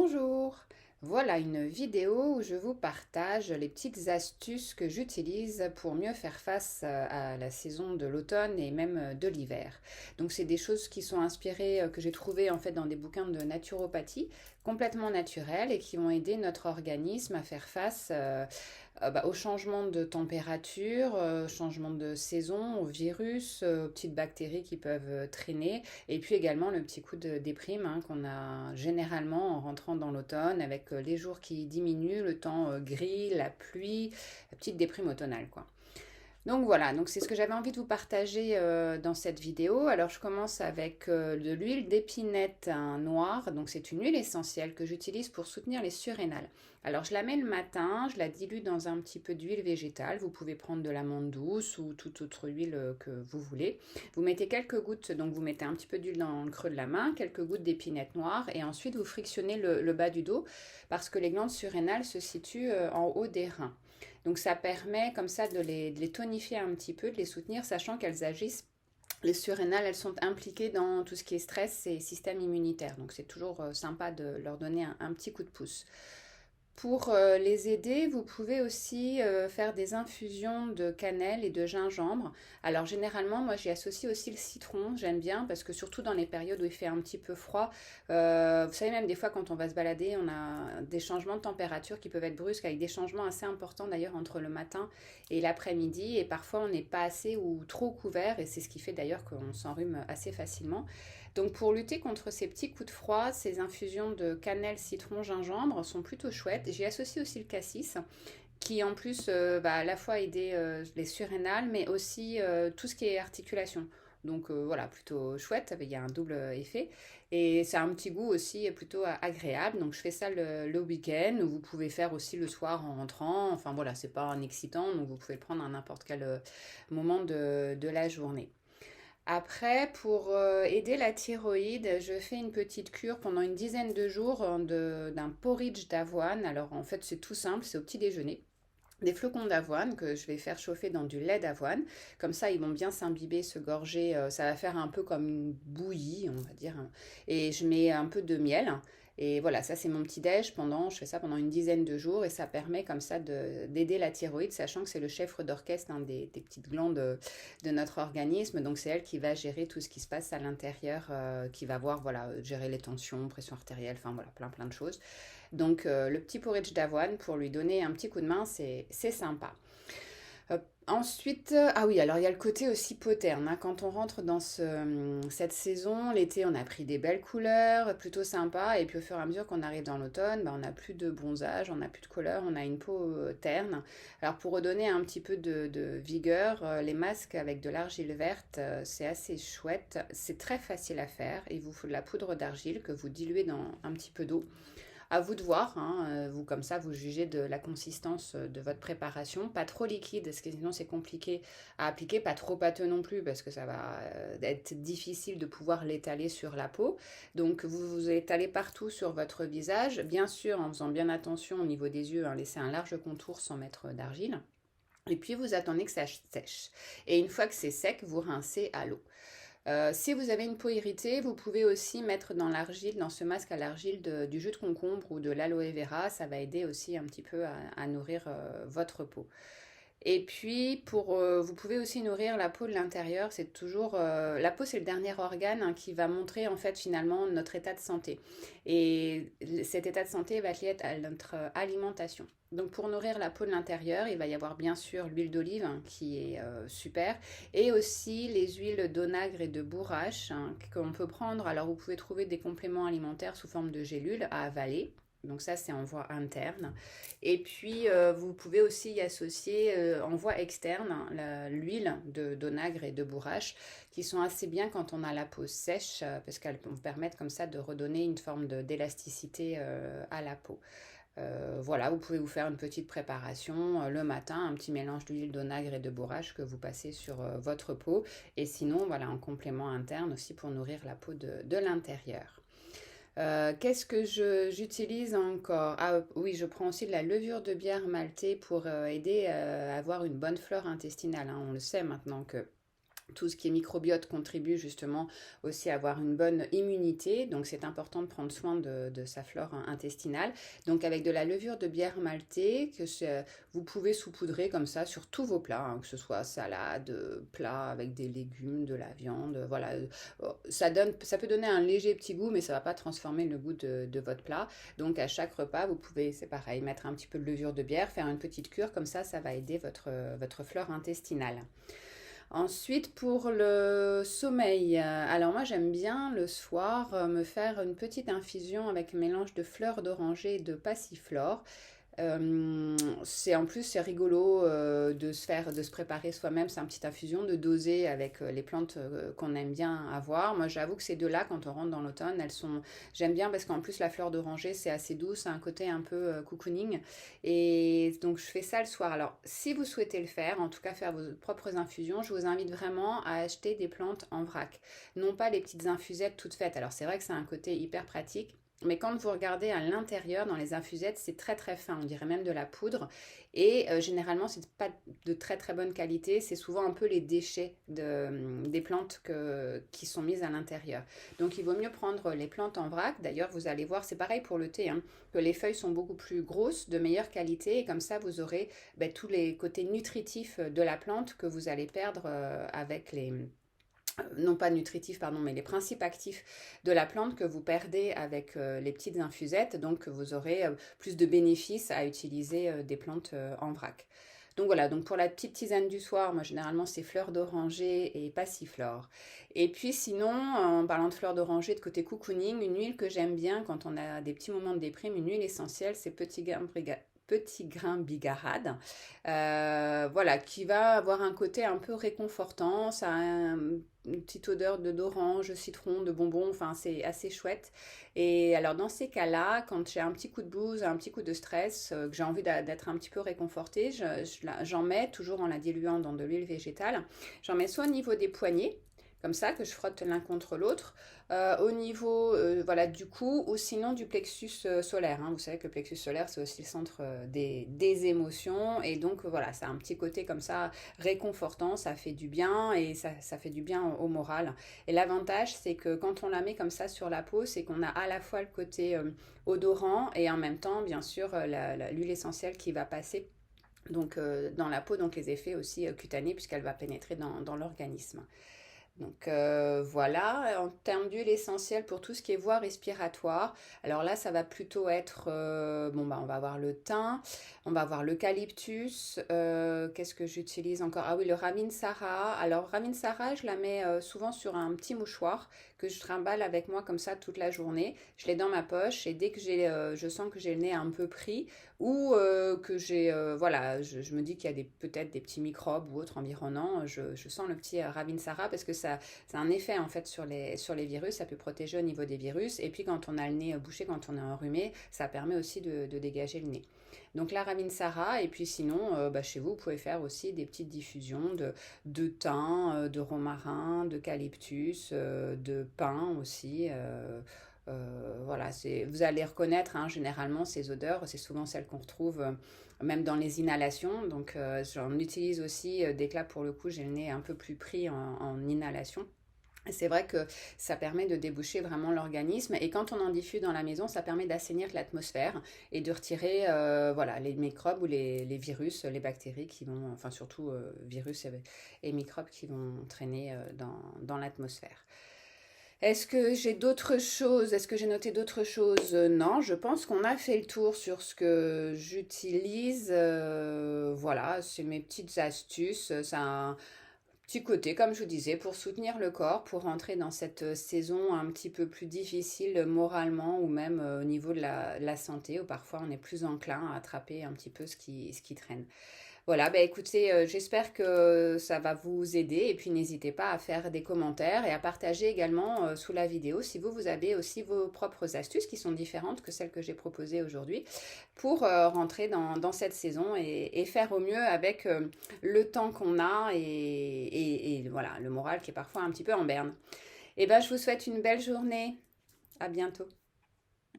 Bonjour! Voilà une vidéo où je vous partage les petites astuces que j'utilise pour mieux faire face à la saison de l'automne et même de l'hiver. Donc c'est des choses qui sont inspirées, que j'ai trouvées en fait dans des bouquins de naturopathie, complètement naturelles et qui vont aider notre organisme à faire face au changement de température, changement de saison, aux virus, aux petites bactéries qui peuvent traîner. Et puis également le petit coup de déprime qu'on a généralement en rentrant dans l'automne avec les jours qui diminuent, le temps gris, la pluie, la petite déprime automnale quoi. Donc voilà, donc c'est ce que j'avais envie de vous partager dans cette vidéo. Alors je commence avec de l'huile d'épinette noire, donc c'est une huile essentielle que j'utilise pour soutenir les surrénales. Alors je la mets le matin, je la dilue dans un petit peu d'huile végétale, vous pouvez prendre de l'amande douce ou toute autre huile que vous voulez. Vous mettez quelques gouttes, donc vous mettez un petit peu d'huile dans le creux de la main, quelques gouttes d'épinette noire et ensuite vous frictionnez le bas du dos parce que les glandes surrénales se situent en haut des reins. Donc ça permet comme ça de les tonifier un petit peu, de les soutenir, sachant qu'elles agissent. Les surrénales, elles sont impliquées dans tout ce qui est stress et système immunitaire. Donc c'est toujours sympa de leur donner un petit coup de pouce. Pour les aider, vous pouvez aussi faire des infusions de cannelle et de gingembre. Alors généralement, moi j'y associe aussi le citron, j'aime bien parce que surtout dans les périodes où il fait un petit peu froid, vous savez même des fois quand on va se balader, on a des changements de température qui peuvent être brusques avec des changements assez importants d'ailleurs entre le matin et l'après-midi et parfois on n'est pas assez ou trop couvert et c'est ce qui fait d'ailleurs qu'on s'enrhume assez facilement. Donc pour lutter contre ces petits coups de froid, ces infusions de cannelle, citron, gingembre sont plutôt chouettes. J'y associe aussi le cassis qui en plus va à la fois aider les surrénales mais aussi tout ce qui est articulation. Donc voilà, plutôt chouette, il y a un double effet. Et ça a un petit goût aussi plutôt agréable. Donc je fais ça le week-end, ou vous pouvez faire aussi le soir en rentrant. Enfin voilà, c'est pas un excitant, donc vous pouvez le prendre à n'importe quel moment de la journée. Après, pour aider la thyroïde, je fais une petite cure pendant une dizaine de jours d'un porridge d'avoine. Alors en fait, c'est tout simple, c'est au petit déjeuner. Des flocons d'avoine que je vais faire chauffer dans du lait d'avoine. Comme ça, ils vont bien s'imbiber, se gorger. Ça va faire un peu comme une bouillie, on va dire. Et je mets un peu de miel. Et voilà, ça c'est mon petit déj je fais ça pendant une dizaine de jours et ça permet comme ça d'aider la thyroïde, sachant que c'est le chef d'orchestre des petites glandes de notre organisme. Donc c'est elle qui va gérer tout ce qui se passe à l'intérieur, qui va voir, voilà, gérer les tensions, pression artérielle, enfin voilà, plein de choses. Donc le petit porridge d'avoine pour lui donner un petit coup de main, c'est sympa. Ensuite, ah oui, alors il y a le côté aussi poterne, quand on rentre dans cette saison, l'été, on a pris des belles couleurs, plutôt sympa, et puis au fur et à mesure qu'on arrive dans l'automne, on n'a plus de bronzage, on n'a plus de couleur, on a une peau terne. Alors pour redonner un petit peu de vigueur, les masques avec de l'argile verte, c'est assez chouette, c'est très facile à faire, il vous faut de la poudre d'argile que vous diluez dans un petit peu d'eau. À vous de voir, vous comme ça, vous jugez de la consistance de votre préparation. Pas trop liquide, parce que sinon c'est compliqué à appliquer. Pas trop pâteux non plus, parce que ça va être difficile de pouvoir l'étaler sur la peau. Donc vous étalez partout sur votre visage, bien sûr en faisant bien attention au niveau des yeux, laissez un large contour sans mettre d'argile. Et puis vous attendez que ça sèche. Et une fois que c'est sec, vous rincez à l'eau. Si vous avez une peau irritée, vous pouvez aussi mettre dans l'argile, dans ce masque à l'argile, du jus de concombre ou de l'aloe vera. Ça va aider aussi un petit peu à nourrir votre peau. Et puis, vous pouvez aussi nourrir la peau de l'intérieur. C'est toujours la peau, c'est le dernier organe qui va montrer en fait finalement notre état de santé. Et cet état de santé va être lié à notre alimentation. Donc, pour nourrir la peau de l'intérieur, il va y avoir bien sûr l'huile d'olive qui est super, et aussi les huiles d'onagre et de bourrache qu'on peut prendre. Alors, vous pouvez trouver des compléments alimentaires sous forme de gélules à avaler. Donc ça, c'est en voie interne. Et puis, vous pouvez aussi y associer en voie externe l'huile d'onagre et de bourrache qui sont assez bien quand on a la peau sèche parce qu'elles vont permettre comme ça de redonner une forme d'élasticité à la peau. Voilà, vous pouvez vous faire une petite préparation le matin, un petit mélange d'huile d'onagre et de bourrache que vous passez sur votre peau. Et sinon, voilà, un complément interne aussi pour nourrir la peau de l'intérieur. Qu'est-ce que j'utilise encore? Ah oui, je prends aussi de la levure de bière maltée pour aider à avoir une bonne flore intestinale. On le sait maintenant que Tout ce qui est microbiote contribue justement aussi à avoir une bonne immunité, donc c'est important de prendre soin de sa flore intestinale. Donc avec de la levure de bière maltée, vous pouvez saupoudrer comme ça sur tous vos plats, hein, que ce soit salade, plat avec des légumes, de la viande, voilà. Ça peut donner un léger petit goût, mais ça ne va pas transformer le goût de votre plat. Donc à chaque repas, vous pouvez, c'est pareil, mettre un petit peu de levure de bière, faire une petite cure, comme ça va aider votre flore intestinale. Ensuite, pour le sommeil, alors moi j'aime bien le soir me faire une petite infusion avec un mélange de fleurs d'oranger et de passiflore. C'est rigolo de se préparer soi-même sa petite infusion, de doser avec les plantes qu'on aime bien avoir. Moi, j'avoue que ces deux-là, quand on rentre dans l'automne, j'aime bien parce qu'en plus la fleur d'oranger c'est assez doux, c'est un côté un peu cocooning, et donc je fais ça le soir. Alors, si vous souhaitez le faire, en tout cas faire vos propres infusions, je vous invite vraiment à acheter des plantes en vrac, non pas les petites infusettes toutes faites. Alors c'est vrai que c'est un côté hyper pratique. Mais quand vous regardez à l'intérieur, dans les infusettes, c'est très très fin, on dirait même de la poudre. Et généralement, c'est pas de très très bonne qualité. C'est souvent un peu les déchets des plantes qui sont mises à l'intérieur. Donc il vaut mieux prendre les plantes en vrac. D'ailleurs, vous allez voir, c'est pareil pour le thé, hein, que les feuilles sont beaucoup plus grosses, de meilleure qualité. Et comme ça, vous aurez tous les côtés nutritifs de la plante que vous allez perdre avec les non pas nutritifs, pardon, mais les principes actifs de la plante que vous perdez avec les petites infusettes. Donc, vous aurez plus de bénéfices à utiliser des plantes en vrac. Donc voilà, donc pour la petite tisane du soir, moi généralement c'est fleur d'oranger et passiflore. Et puis sinon, en parlant de fleur d'oranger, de côté cocooning, une huile que j'aime bien quand on a des petits moments de déprime, une huile essentielle, c'est petit grain bigarade, voilà, qui va avoir un côté un peu réconfortant, ça a une petite odeur d'orange, citron, de bonbons, enfin c'est assez chouette. Et alors dans ces cas-là, quand j'ai un petit coup de blues, un petit coup de stress, que j'ai envie d'être un petit peu réconfortée, j'en mets toujours en la diluant dans de l'huile végétale. J'en mets soit au niveau des poignets, comme ça, que je frotte l'un contre l'autre, au niveau voilà, du cou, ou sinon du plexus solaire, hein. Vous savez que le plexus solaire, c'est aussi le centre des émotions, et donc voilà, ça a un petit côté comme ça réconfortant, ça fait du bien, et ça fait du bien au moral. Et l'avantage, c'est que quand on la met comme ça sur la peau, c'est qu'on a à la fois le côté odorant, et en même temps, bien sûr, l'huile essentielle qui va passer donc, dans la peau, donc les effets aussi cutanés, puisqu'elle va pénétrer dans l'organisme. Donc voilà, en termes d'huile essentielle pour tout ce qui est voie respiratoire, alors là ça va plutôt être, on va avoir le thym, on va avoir l'eucalyptus, qu'est-ce que j'utilise encore? Ah oui, le Ravinsara. Alors Ravinsara, je la mets souvent sur un petit mouchoir que je trimballe avec moi comme ça toute la journée. Je l'ai dans ma poche, et dès que je sens que j'ai le nez un peu pris, ou que voilà, je me dis qu'il y a peut-être des petits microbes ou autres environnants, je sens le petit Ravinsara, parce que ça a un effet en fait sur les virus, ça peut protéger au niveau des virus, et puis quand on a le nez bouché, quand on est enrhumé, ça permet aussi de dégager le nez. Donc la Ravinsara, et puis sinon, chez vous, vous pouvez faire aussi des petites diffusions de thym, de romarin, d'eucalyptus, de pin aussi. Voilà, vous allez reconnaître, hein, généralement ces odeurs, c'est souvent celles qu'on retrouve même dans les inhalations. Donc j'en utilise aussi dès que là pour le coup j'ai le nez un peu plus pris en inhalation. C'est vrai que ça permet de déboucher vraiment l'organisme, et quand on en diffuse dans la maison, ça permet d'assainir l'atmosphère et de retirer voilà, les microbes ou les virus, les bactéries qui vont, enfin surtout virus et microbes qui vont traîner dans l'atmosphère. Est-ce que j'ai d'autres choses? Est-ce que j'ai noté d'autres choses? Non, je pense qu'on a fait le tour sur ce que j'utilise. Voilà, c'est mes petites astuces. C'est un petit côté, comme je vous disais, pour soutenir le corps, pour rentrer dans cette saison un petit peu plus difficile moralement, ou même au niveau de la santé, où parfois on est plus enclin à attraper un petit peu ce qui traîne. Voilà, bah écoutez, j'espère que ça va vous aider, et puis n'hésitez pas à faire des commentaires et à partager également sous la vidéo si vous avez aussi vos propres astuces qui sont différentes que celles que j'ai proposées aujourd'hui, pour rentrer dans cette saison et faire au mieux avec le temps qu'on a, et voilà, le moral qui est parfois un petit peu en berne. Et ben je vous souhaite une belle journée. À bientôt.